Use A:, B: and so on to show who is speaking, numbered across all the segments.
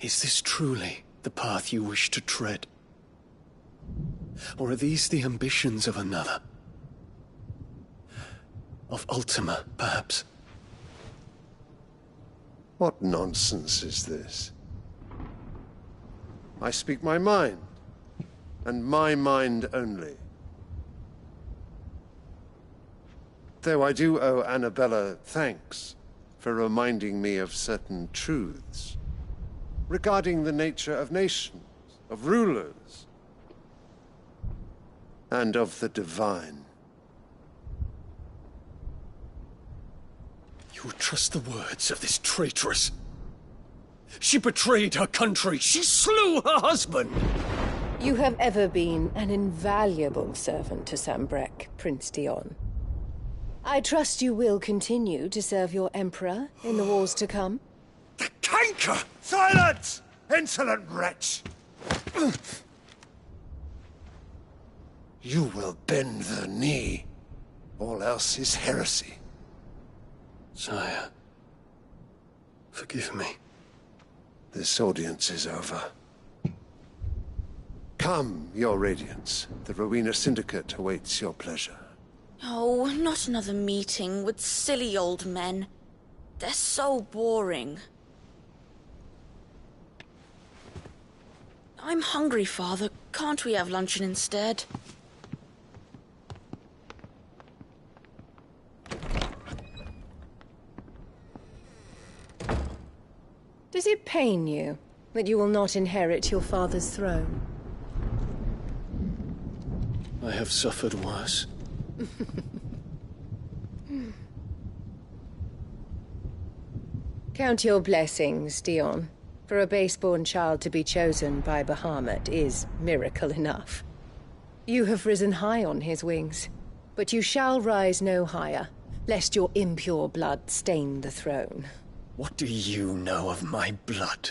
A: Is this truly the path you wish to tread? Or are these the ambitions of another? Of Ultima, perhaps?
B: What nonsense is this? I speak my mind, and my mind only. Though I do owe Annabella thanks for reminding me of certain truths regarding the nature of nations, of rulers, and of the divine.
A: You would trust the words of this traitress? She betrayed her country. She slew her husband.
C: You have ever been an invaluable servant to Sambrek, Prince Dion. I trust you will continue to serve your Emperor in the wars to come.
A: The canker!
B: Silence! Insolent wretch! You will bend the knee. All else is heresy.
A: Sire, forgive me.
B: This audience is over. Come, Your Radiance. The Rowena Syndicate awaits your pleasure.
D: Oh, not another meeting with silly old men. They're so boring. I'm hungry, Father. Can't we have luncheon instead?
C: Does it pain you that you will not inherit your father's throne?
A: I have suffered worse.
C: Count your blessings, Dion. For a base-born child to be chosen by Bahamut is miracle enough. You have risen high on his wings, but you shall rise no higher, lest your impure blood stain the throne.
A: What do you know of my blood?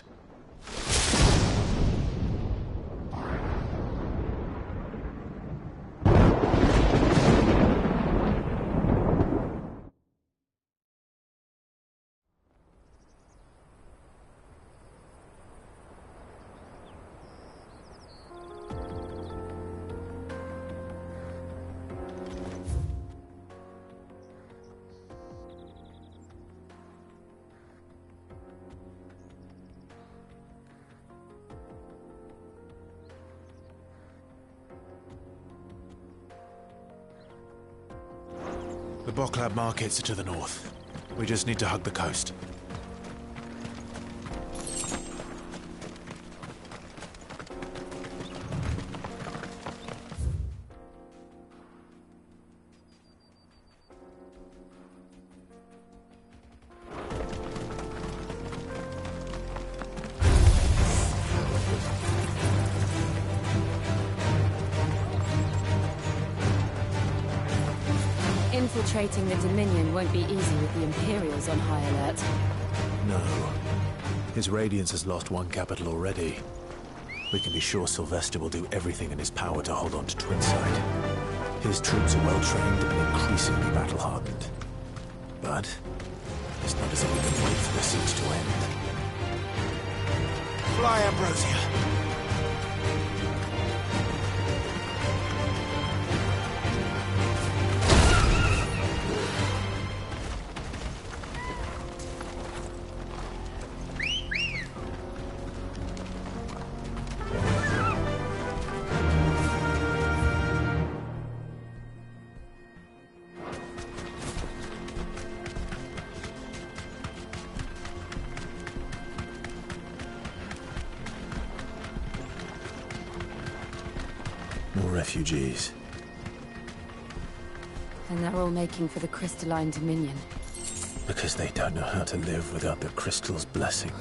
E: The Boklab markets are to the north. We just need to hug the coast.
F: Infiltrating the Dominion won't be easy with the Imperials on high alert.
E: No. His Radiance has lost one capital already. We can be sure Sylvester will do everything in his power to hold on to Twinside. His troops are well-trained and increasingly battle-hardened. But it's not as if we can wait for the siege to end. Fly, Ambrosia! More refugees.
F: And they're all making for the Crystalline Dominion.
E: Because they don't know how to live without the Crystal's blessing.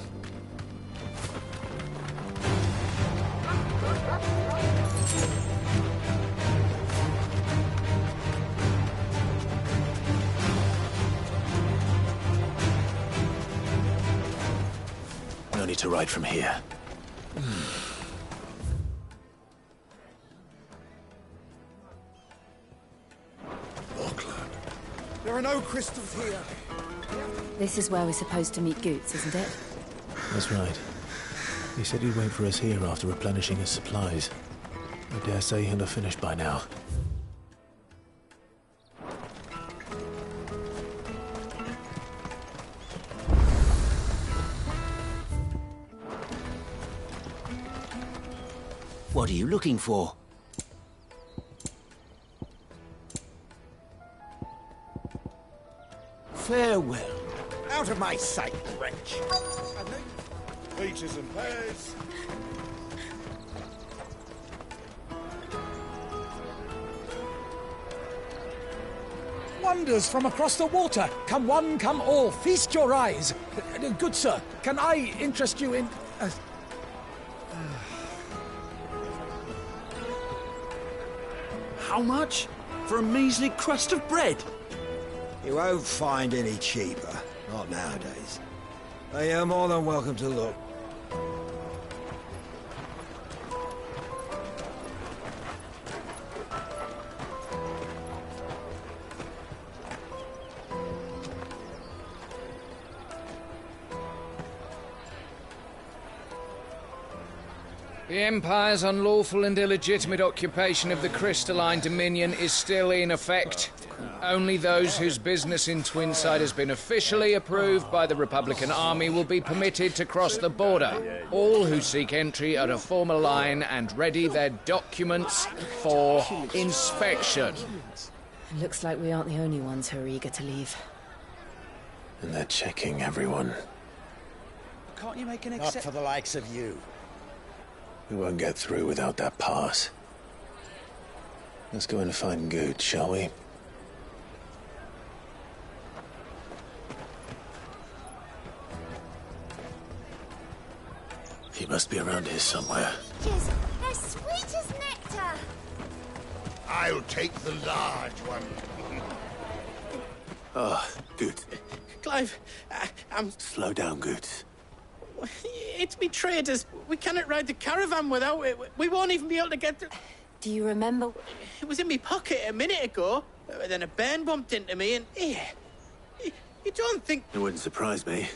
E: No need to ride from here.
B: There are no crystals here.
F: This is where we're supposed to meet Goots, isn't it?
E: That's right. He said he'd wait for us here after replenishing his supplies. I dare say he'll have finished by now.
G: What are you looking for? Farewell. Out of my sight, wretch.
H: Peaches and pears.
I: Wonders from across the water. Come one, come all. Feast your eyes. Good sir, can I interest you in...
A: How much? For a measly crust of bread?
G: You won't find any cheaper. Not nowadays. But you're more than welcome to look.
J: The Empire's unlawful and illegitimate occupation of the crystalline dominion is still in effect. Only those whose business in Twinside has been officially approved by the Republican Army will be permitted to cross the border. All who seek entry are to form a line and ready their documents for inspection.
F: Looks like we aren't the only ones who are eager to leave.
E: And they're checking everyone.
A: Can't you make an
G: Not for the likes of you.
E: We won't get through without that pass. Let's go in and find Good, shall we? He must be around here somewhere.
K: Peaches, they're sweet as nectar.
H: I'll take the large one.
E: Ah, Good.
L: Clive, I'm...
E: Slow down, Good.
L: It's me traders. We cannot ride the caravan without it. We won't even be able to get to...
F: Do you remember?
L: It was in my pocket a minute ago. Then a bairn bumped into me and... You don't think...
E: It wouldn't surprise me.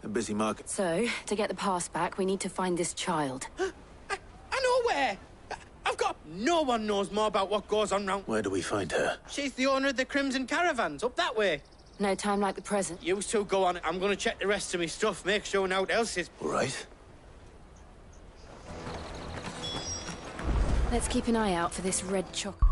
E: A busy market.
F: So, to get the pass back, we need to find this child.
L: I know where. I've got... No one knows more about what goes on round...
E: Where do we find her?
L: She's the owner of the Crimson Caravans, up that way.
F: No time like the present.
L: You two go on. I'm going to check the rest of my stuff, make sure no one else is...
E: All right.
F: Let's keep an eye out for this red chocolate.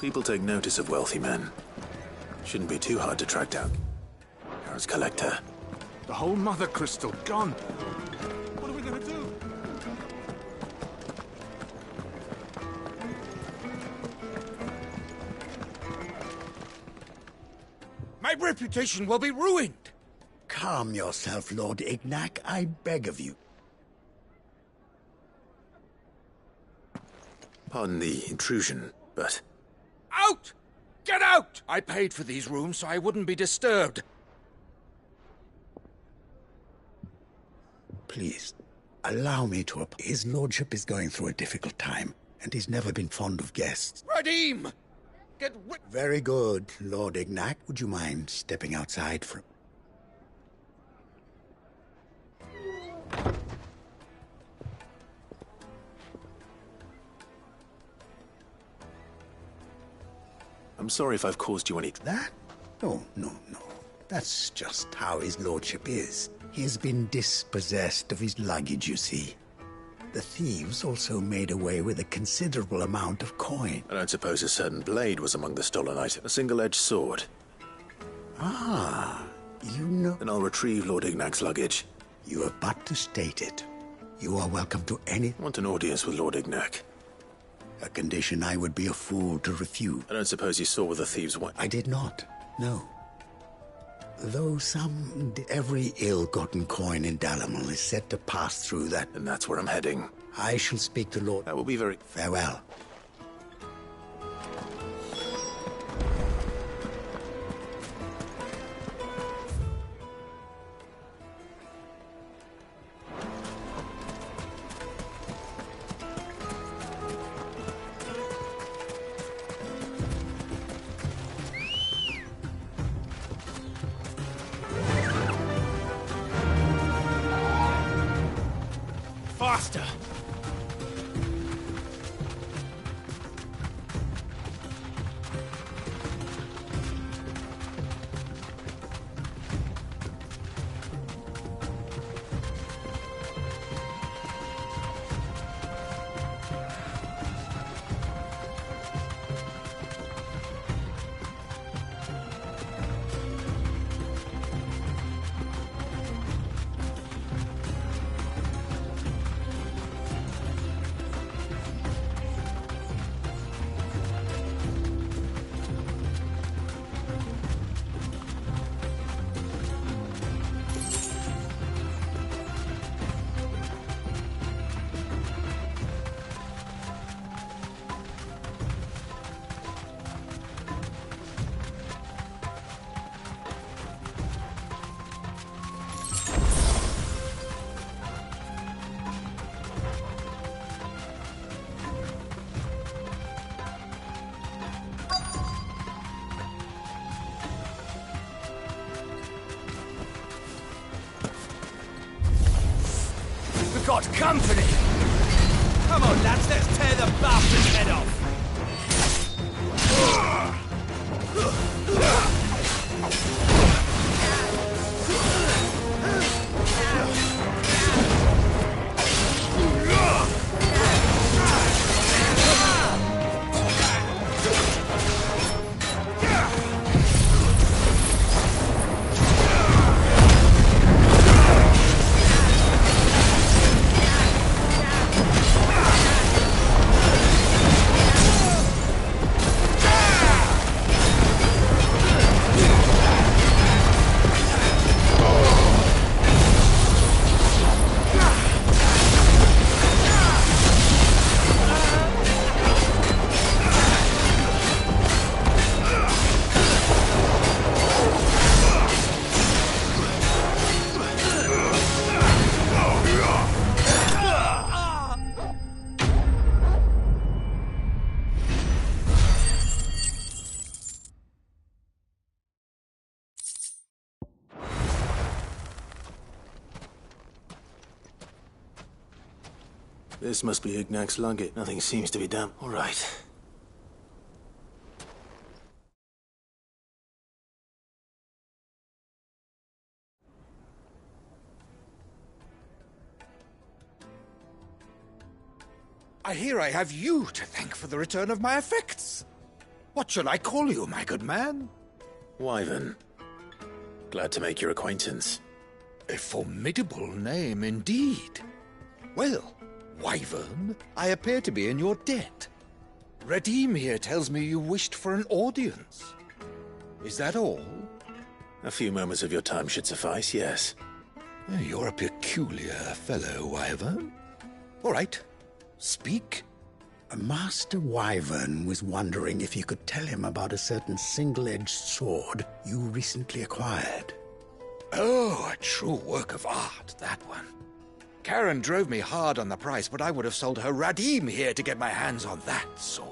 E: People take notice of wealthy men. Shouldn't be too hard to track down. Harrod's collector.
H: The whole mother crystal gone. What are we gonna do? My reputation will be ruined.
G: Calm yourself, Lord Ignac, I beg of you.
E: Pardon the intrusion, but...
H: Out! Get out! I paid for these rooms so I wouldn't be disturbed.
G: Please, allow me to... His lordship is going through a difficult time, and he's never been fond of guests.
H: Radim! Get
G: Very good, Lord Ignac. Would you mind stepping outside for...
E: I'm sorry if I've caused you any...
G: That? No. That's just how his lordship is. He has been dispossessed of his luggage, you see. The thieves also made away with a considerable amount of coin.
E: I don't suppose a certain blade was among the stolen items. A single-edged sword.
G: Ah, you know...
E: Then I'll retrieve Lord Ignac's luggage.
G: You have but to state it. You are welcome to any...
E: I want an audience with Lord Ignac.
G: A condition I would be a fool to refuse.
E: I don't suppose you saw where the thieves went.
G: I did not, no. Though every ill-gotten coin in Dalamil is said to pass through that...
E: And that's where I'm heading.
G: I shall speak to Lord...
E: That will be very...
G: Farewell.
A: Faster!
H: We've got company! Come on, lads, let's tear the bastard's head off!
E: This must be Ignac's luggage. Nothing seems to be done. All right.
H: I hear I have you to thank for the return of my effects. What shall I call you, my good man?
E: Wyvern. Glad to make your acquaintance.
H: A formidable name indeed. Well, Wyvern, I appear to be in your debt. Redeem here tells me you wished for an audience. Is that all?
E: A few moments of your time should suffice, yes.
H: You're a peculiar fellow, Wyvern. All right, speak.
G: Master Wyvern was wondering if you could tell him about a certain single-edged sword you recently acquired.
H: Oh, a true work of art, that one. Karen drove me hard on the price, but I would have sold her Radim here to get my hands on that sword.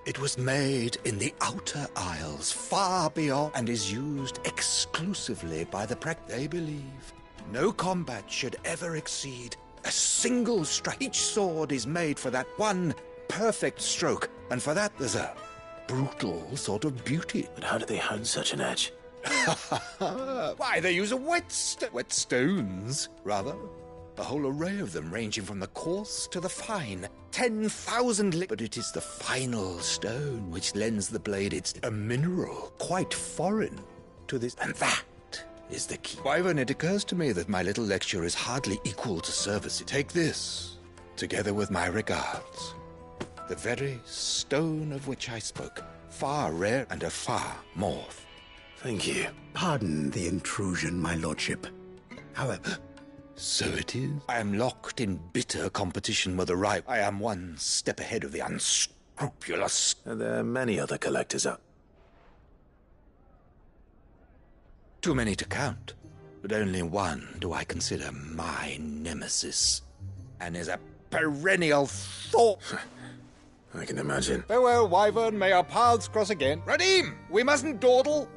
H: It was made in the Outer Isles, far beyond, and is used exclusively by the They believe no combat should ever exceed a single strike. Each sword is made for that one perfect stroke, and for that there's a brutal sort of beauty.
E: But how do they hone such an edge?
H: Why, they use wet stones, rather. A whole array of them, ranging from the coarse to the fine. 10,000 but it is the final stone which lends the blade a mineral quite foreign to this. And that is the key. Wyvern, it occurs to me that my little lecture is hardly equal to service. Take this, together with my regards. The very stone of which I spoke. Far rare and a far more.
E: Thank you.
G: Pardon the intrusion, my lordship. However,
H: So it is. I am locked in bitter competition with the right. I am one step ahead of the unscrupulous.
E: And there are many other collectors out.
H: Too many to count, but only one do I consider my nemesis, and is a perennial thought.
E: I can imagine.
H: Farewell, Wyvern, may our paths cross again. Radim, we mustn't dawdle.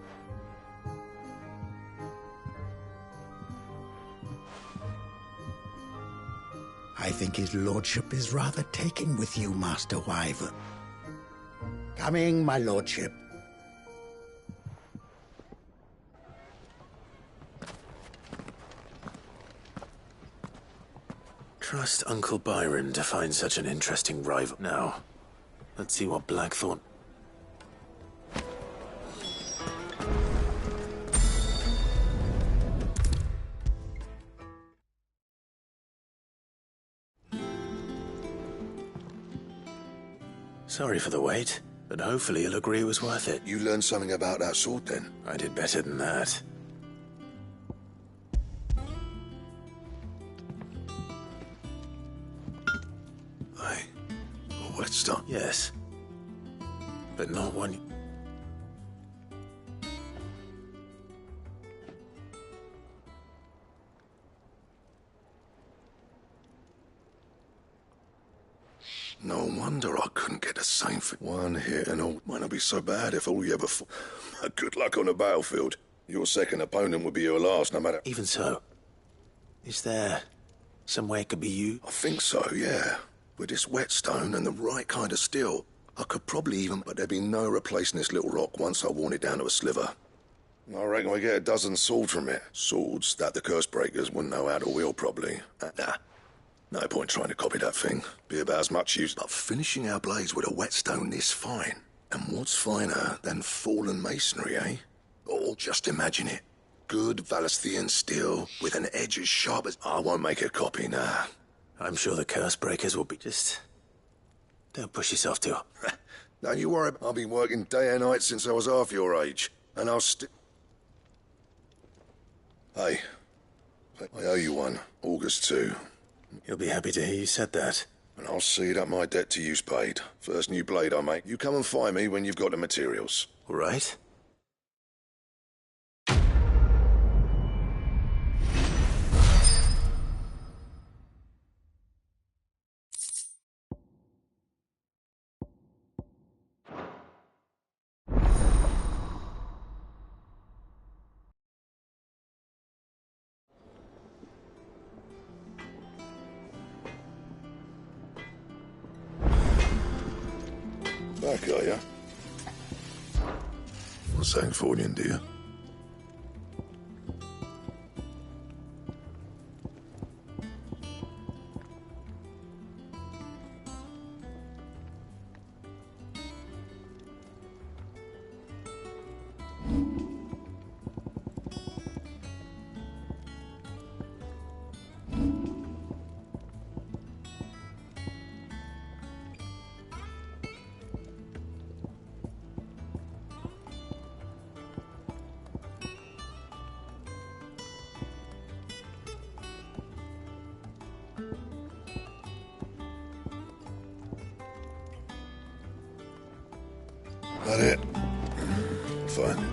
G: I think his lordship is rather taken with you, Master Wyvern. Coming, my lordship.
E: Trust Uncle Byron to find such an interesting rival. Now, let's see what Blackthorn... Sorry for the wait, but hopefully you'll agree it was worth it.
M: You learned something about that sword, then?
E: I did better than that.
M: A whetstone?
E: Yes. But not one...
M: No wonder I couldn't get the same for one hit and all. Might not be so bad if all you ever good luck on the battlefield. Your second opponent would be your last, no matter...
E: Even so, is there some way it could be you?
M: I think so, yeah. With this whetstone and the right kind of steel, I could probably even... But there'd be no replacing this little rock once I worn it down to a sliver. I reckon we get a dozen swords from it. Swords that the curse breakers wouldn't know how to wield, probably. Nah. No point trying to copy that thing. Be about as much use. But finishing our blades with a whetstone this fine. And what's finer than fallen masonry, eh? Or just imagine it. Good Valesthian steel with an edge as sharp as... I won't make a copy, nah.
E: I'm sure the curse breakers will be... Just... don't push yourself too...
M: Don't you worry. I've been working day and night since I was half your age. And I'll Hey. I owe you one. August 2.
E: You'll be happy to hear you said that.
M: And I'll see that my debt to you's paid. First new blade I make, you come and find me when you've got the materials.
E: All right?
M: Back, are ya? What's that for you, dear? That it? Fine.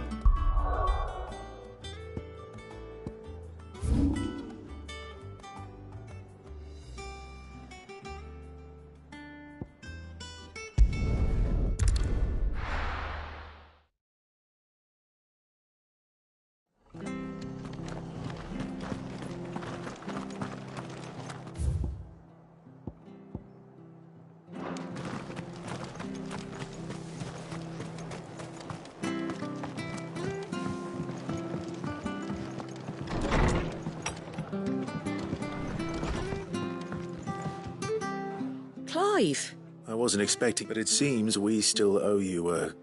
C: Clive!
E: I wasn't expecting, but it seems we still owe you a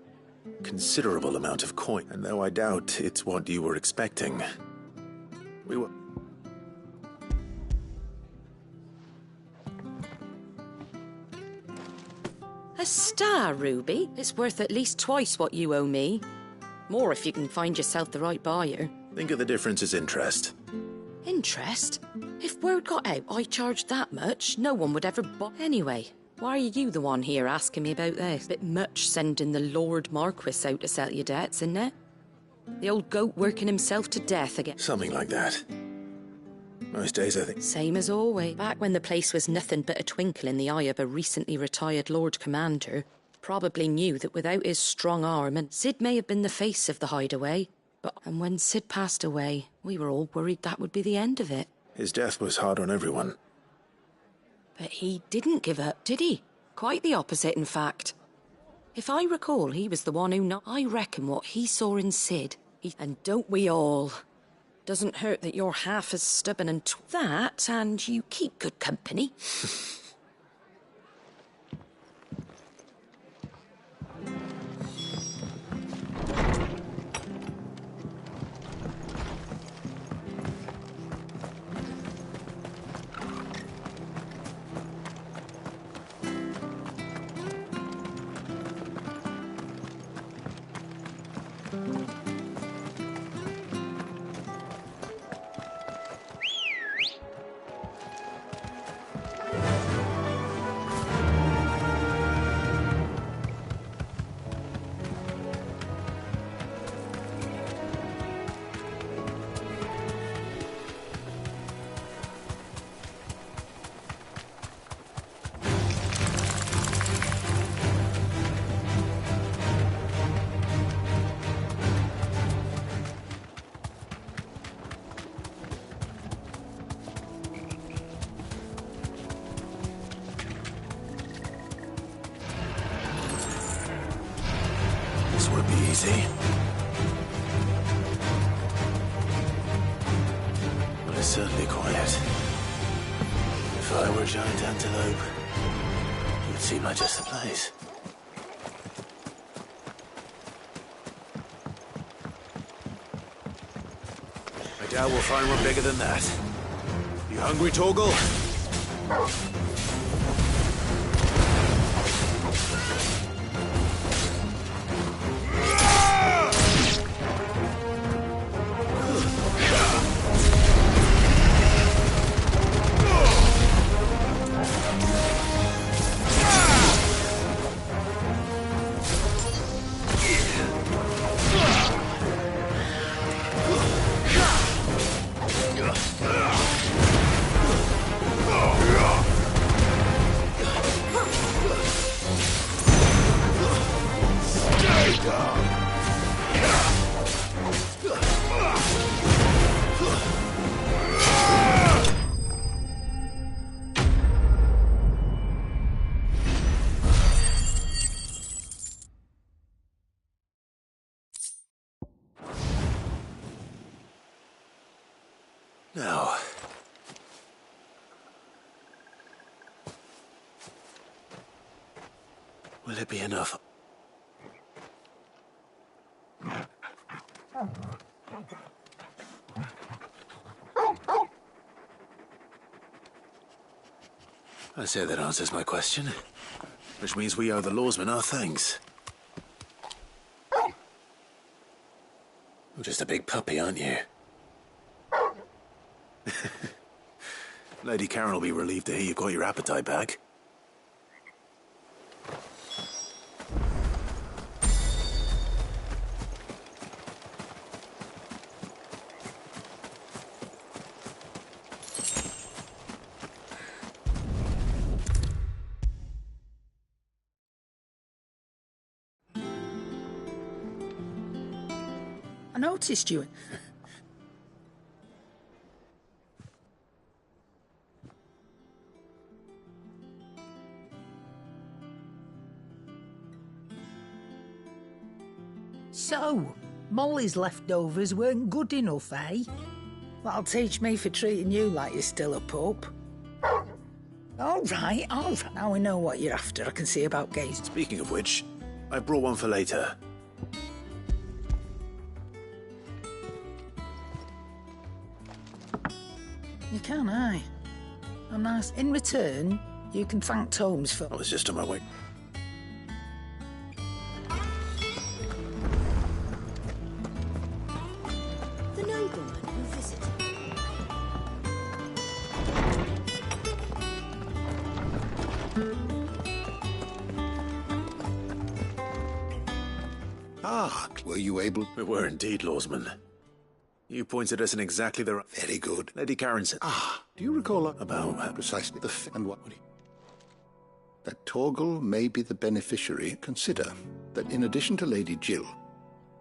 E: considerable amount of coin. And though I doubt it's what you were expecting, we were...
F: A star, Ruby? It's worth at least twice what you owe me. More if you can find yourself the right buyer.
E: Think of the difference as interest.
F: Interest? If word got out I charged that much, no one would ever buy. Anyway, why are you the one here asking me about this? Bit much sending the Lord Marquis out to settle your debts, isn't it? The old goat working himself to death again.
E: Something like that. Most days, I think.
F: Same as always. Back when the place was nothing but a twinkle in the eye of a recently retired Lord Commander, probably knew that without his strong arm, and Sid may have been the face of the hideaway, and when Sid passed away, we were all worried that would be the end of it.
E: His death was hard on everyone.
F: But he didn't give up, did he? Quite the opposite, in fact. If I recall, he was the one who I reckon what he saw in Sid, and don't we all? Doesn't hurt that you're half as stubborn and that, and you keep good company.
E: This won't be easy. But it's certainly quiet. If I were a giant antelope, it would seem like just the place. I doubt we'll find one bigger than that. You hungry, Torgal? Now, will it be enough? I say that answers my question, which means we owe the lawsmen our thanks. You're just a big puppy, aren't you? Lady Karen will be relieved to hear you got your appetite back.
I: I noticed you. So, Molly's leftovers weren't good enough, eh? That'll teach me for treating you like you're still a pup. All right. Now we know what you're after. I can see about gazing.
E: Speaking of which, I brought one for later.
I: You can, aye. I'm nice. In return, you can thank Tomes for...
E: I was just on my way.
F: The nobleman who visited.
G: Ah, were you able...
E: We were indeed, Lawsman. You pointed us in exactly the right...
G: Very good.
E: Lady Carrington.
G: Ah, do you recall
E: About
G: precisely the and what? That Torgal may be the beneficiary. Consider that in addition to Lady Jill,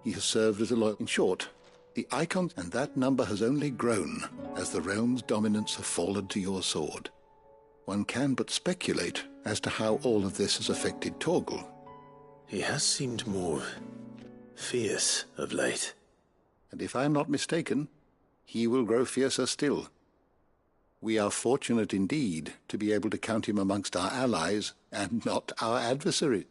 G: he has served as a lawyer. In short, the icon, and that number has only grown as the realm's dominance have fallen to your sword. One can but speculate as to how all of this has affected Torgal.
E: He has seemed more fierce of late.
G: And if I am not mistaken, he will grow fiercer still. We are fortunate indeed to be able to count him amongst our allies and not our adversary.